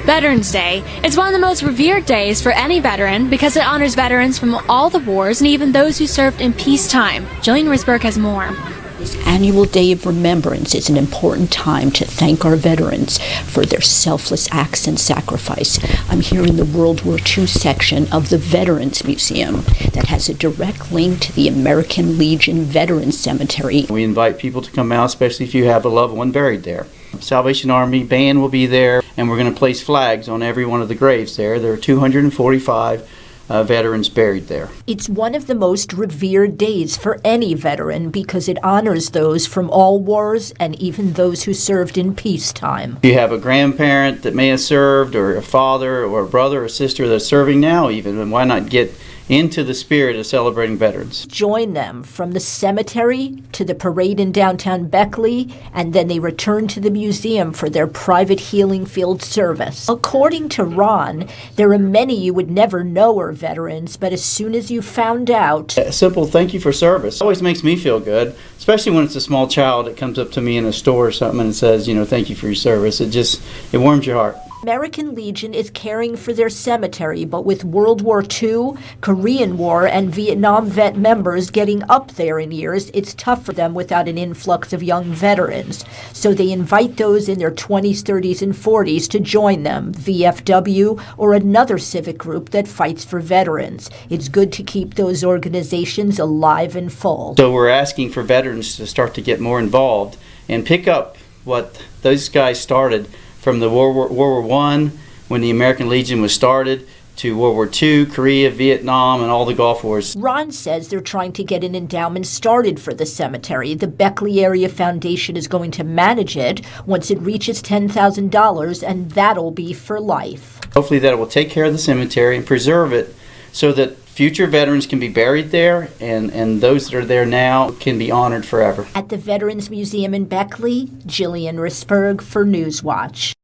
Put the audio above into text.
Veterans Day is one of the most revered days for any veteran because it honors veterans from all the wars and even those who served in peacetime. Jillian Risberg has more. This annual Day of Remembrance is an important time to thank our veterans for their selfless acts and sacrifice. I'm here in the World War II section of the Veterans Museum that has a direct link to the American Legion Veterans Cemetery. We invite people to come out, especially if you have a loved one buried there. Salvation Army band will be there, and we're going to place flags on every one of the graves there. There are 245 veterans buried there. It's one of the most revered days for any veteran because it honors those from all wars and even those who served in peacetime. If you have a grandparent that may have served, or a father or a brother or sister that's serving now even, then why not get into the spirit of celebrating veterans? Join them from the cemetery to the parade in downtown Beckley, and then they return to the museum for their private healing field service. According to Ron, there are many you would never know are veterans, but as soon as you found out... A simple thank you for service always makes me feel good, especially when it's a small child that comes up to me in a store or something and says, thank you for your service. It warms your heart. American Legion is caring for their cemetery, but with World War II, Korean War, and Vietnam vet members getting up there in years, it's tough for them without an influx of young veterans. So they invite those in their 20s, 30s, and 40s to join them, VFW or another civic group that fights for veterans. It's good to keep those organizations alive and full. So we're asking for veterans to start to get more involved and pick up what those guys started from the World War I, when the American Legion was started, to World War II, Korea, Vietnam, and all the Gulf Wars. Ron says they're trying to get an endowment started for the cemetery. The Beckley Area Foundation is going to manage it once it reaches $10,000, and that'll be for life. Hopefully that will take care of the cemetery and preserve it so that future veterans can be buried there, and those that are there now can be honored forever. At the Veterans Museum in Beckley, Jillian Risberg for Newswatch.